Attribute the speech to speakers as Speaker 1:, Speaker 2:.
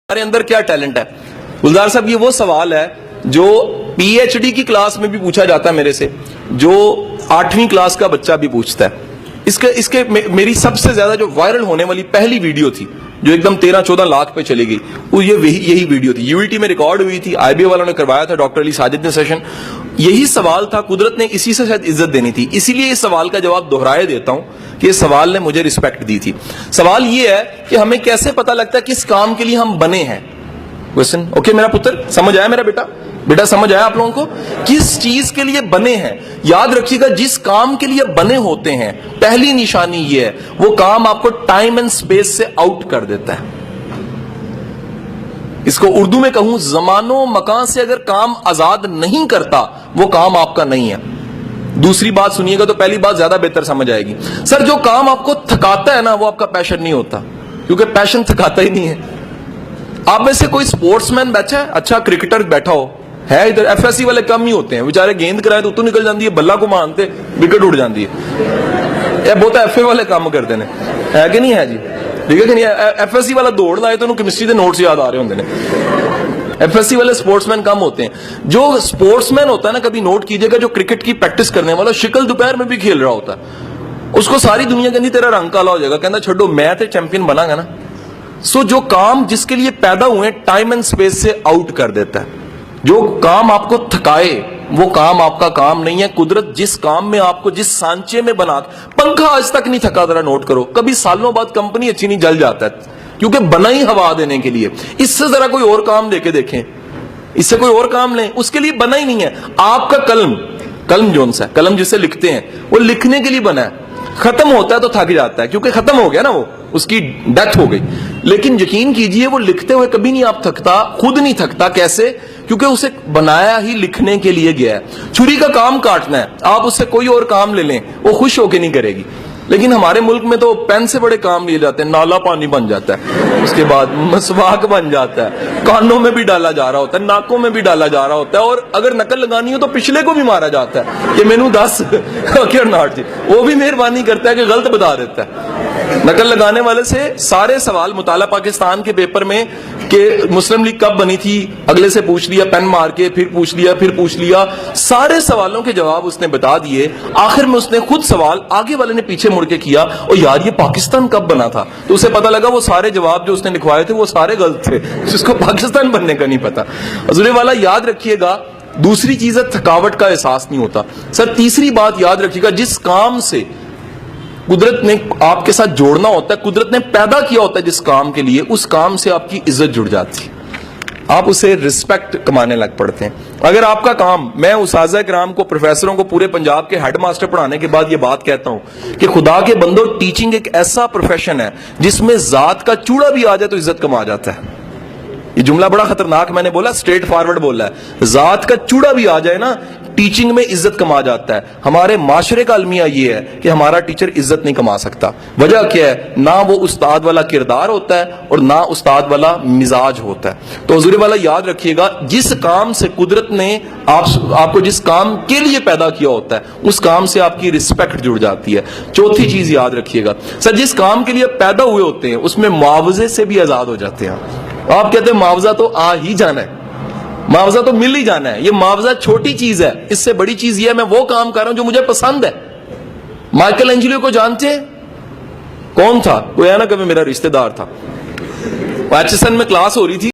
Speaker 1: ہمارے اندر کیا ٹیلنٹ ہے؟ گلزار صاحب یہ وہ سوال ہے جو پی ایچ ڈی کی کلاس میں بھی پوچھا جاتا ہے میرے سے، جو 8ویں کلاس کا بچہ بھی پوچھتا ہے۔ اس کے میری سب سے زیادہ جو وائرل ہونے والی پہلی ویڈیو تھی جو ایک دم 13-14 لاکھ پہ چلی گئی، وہ یہی ویڈیو تھی، یو ای ٹی میں ریکارڈ ہوئی تھی، آئی بی والوں نے کروایا تھا، ڈاکٹر علی ساجد نے سیشن۔ یہی سوال تھا، قدرت نے اسی سے شاید عزت دینی تھی، اسی لیے اس سوال کا جواب دہرائے دیتا ہوں کہ اس سوال نے مجھے رسپیکٹ دی تھی۔ سوال یہ ہے کہ ہمیں کیسے پتہ لگتا ہے کس کام کے لیے ہم بنے ہیں؟ کوسچن اوکے میرا پتر، سمجھ آیا میرا بیٹا سمجھ آیا آپ لوگوں کو؟ کس چیز کے لیے بنے ہیں؟ یاد رکھیے گا، جس کام کے لیے بنے ہوتے ہیں پہلی نشانی یہ ہے وہ کام آپ کو ٹائم اینڈ سپیس سے آؤٹ کر دیتا ہے۔ اس کو اردو میں کہوں، زمان و مکان سے اگر کام آزاد نہیں کرتا وہ کام آپ کا نہیں ہے۔ دوسری بات سنیے گا تو پہلی بات زیادہ بہتر سمجھ آئے گی۔ سر جو کام آپ کو تھکاتا ہے نا وہ آپ کا پیشن نہیں ہوتا، کیونکہ پیشن تھکاتا ہی نہیں ہے۔ آپ میں سے کوئی سپورٹس مین بیٹھا ہے، اچھا کرکٹر بیٹھا ہو ہے ادھر؟ ایف ایس سی والے کم ہی ہوتے ہیں بیچارے، گیند کرائے تو نکل جاتی ہے، بلہ کو مانتے وکٹ اڑ جاتی ہے۔ بہت ایف اے والے کام کرتے ہیں، ہے کہ نہیں ہے جی؟ ٹھیک ہے کہ نہیں؟ ایف ایس سی والا دوڑ لائے تو انہوں کیمسٹری کے نوٹس یاد آ رہے ہوتے ہیں۔ ایف ایس سی والے سپورٹس مین کم ہوتے ہیں۔ جو سپورٹس مین ہوتا ہے نا، کبھی نوٹ کیجئے گا، جو کرکٹ کی پریکٹس کرنے والا شکل دوپہر میں بھی کھیل رہا ہوتا ہے، اس کو ساری دنیا کہتی تیرا رنگ کالا ہو جائے گا، کہنا چھوڑو میں تے چیمپئن بنا گا نا۔ سو جو کام جس کے لیے پیدا ہوئے ٹائم اینڈ سپیس سے آؤٹ کر دیتا ہے۔ جو کام آپ کو تھکائے وہ کام آپ کا کام نہیں ہے۔ قدرت جس کام میں آپ کو جس سانچے میں بنا، پنکھا آج تک نہیں تھکا، ذرا نوٹ کرو، کبھی سالوں بعد کمپنی اچھی نہیں جل جاتا ہے، کیونکہ بنا ہی ہوا دینے کے لیے۔ اس سے ذرا کوئی اور کام لے کے دیکھیں، اس سے کوئی اور کام لیں، اس کے لیے بنا ہی نہیں ہے۔ آپ کا قلم جون سا ہے، قلم جسے لکھتے ہیں وہ لکھنے کے لیے بنا ہے، ختم ہوتا ہے تو تھک جاتا ہے، کیونکہ ختم ہو گیا نا، وہ اس کی ڈیتھ ہو گئی۔ لیکن یقین کیجئے وہ لکھتے ہوئے کبھی نہیں آپ تھکتا، خود نہیں تھکتا۔ کیسے؟ کیونکہ اسے بنایا ہی لکھنے کے لیے گیا ہے۔ چھری کا کام کاٹنا ہے، آپ اس سے کوئی اور کام لے لیں وہ خوش ہو کے نہیں کرے گی۔ لیکن ہمارے ملک میں تو پین سے بڑے کام لیے جاتے ہیں، نالا پانی بن جاتا ہے، اس کے بعد مسواک بن جاتا ہے، کانوں میں بھی ڈالا جا رہا ہوتا ہے، ناکوں میں بھی ڈالا جا رہا ہوتا ہے، اور اگر نقل لگانی ہو تو پچھلے کو بھی مارا جاتا ہے کہ مینوں دس جی، وہ بھی مہربانی کرتا ہے کہ غلط بتا دیتا ہے۔ نقل لگانے والے سے سارے سوال مطالعہ پاکستان کے پیپر میں کہ مسلم لیگ کب بنی تھی، اگلے سے پوچھ لیا پین مار کے، پھر پوچھ لیا، سارے سوالوں کے جواب اس نے بتا دیے۔ آخر میں اس نے خود سوال آگے والے نے پیچھے مڑ کے کیا، اور یار یہ پاکستان کب بنا تھا؟ تو اسے پتا لگا وہ سارے جواب جو اس نے لکھوائے تھے وہ سارے غلط تھے، جس کو پاکستان بننے کا نہیں پتا۔ حضور والا یاد رکھیے گا، دوسری چیز ہے تھکاوٹ کا احساس نہیں ہوتا۔ سر تیسری بات یاد رکھیے گا، جس کام سے قدرت نے آپ کے ساتھ جوڑنا ہوتا ہے، قدرت نے پیدا کیا ہوتا ہے جس کام کے لیے، اس کام سے آپ کی عزت جڑ جاتی ہے، آپ اسے رسپیکٹ کمانے لگ پڑتے ہیں۔ اگر آپ کا کام، میں اساتذہ کرام کو، پروفیسروں کو پورے پنجاب کے ہیڈ ماسٹر پڑھانے کے بعد یہ بات کہتا ہوں کہ خدا کے بندو، ٹیچنگ ایک ایسا پروفیشن ہے جس میں ذات کا چوڑا بھی آ جائے تو عزت کما جاتا ہے۔ یہ جملہ بڑا خطرناک میں نے بولا، اسٹریٹ فارورڈ بولا ہے، ذات کا چوڑا بھی آ جائے نا ٹیچنگ میں عزت کما جاتا ہے۔ ہمارے معاشرے کا المیہ یہ ہے کہ ہمارا ٹیچر عزت نہیں کما سکتا۔ وجہ کیا ہے؟ نہ وہ استاد والا کردار ہوتا ہے اور نہ استاد والا مزاج ہوتا ہے۔ تو حضور والا یاد رکھیے گا، جس کام سے قدرت نے آپ کو جس کام کے لیے پیدا کیا ہوتا ہے اس کام سے آپ کی رسپیکٹ جڑ جاتی ہے۔ چوتھی چیز یاد رکھیے گا، سر جس کام کے لیے پیدا ہوئے ہوتے ہیں اس میں معاوضے سے بھی آزاد ہو جاتے ہیں۔ آپ کہتے ہیں معاوضہ تو آ ہی جانا ہے، معاوضہ تو مل ہی جانا ہے۔ یہ معاوضہ چھوٹی چیز ہے، اس سے بڑی چیز یہ ہے میں وہ کام کر رہا ہوں جو مجھے پسند ہے۔ مائیکل اینجلو کو جانتے ہیں؟ کون تھا؟ وہ ہے نا کبھی میرا رشتہ دار تھا۔ ایچ ایس این میں کلاس ہو رہی تھی،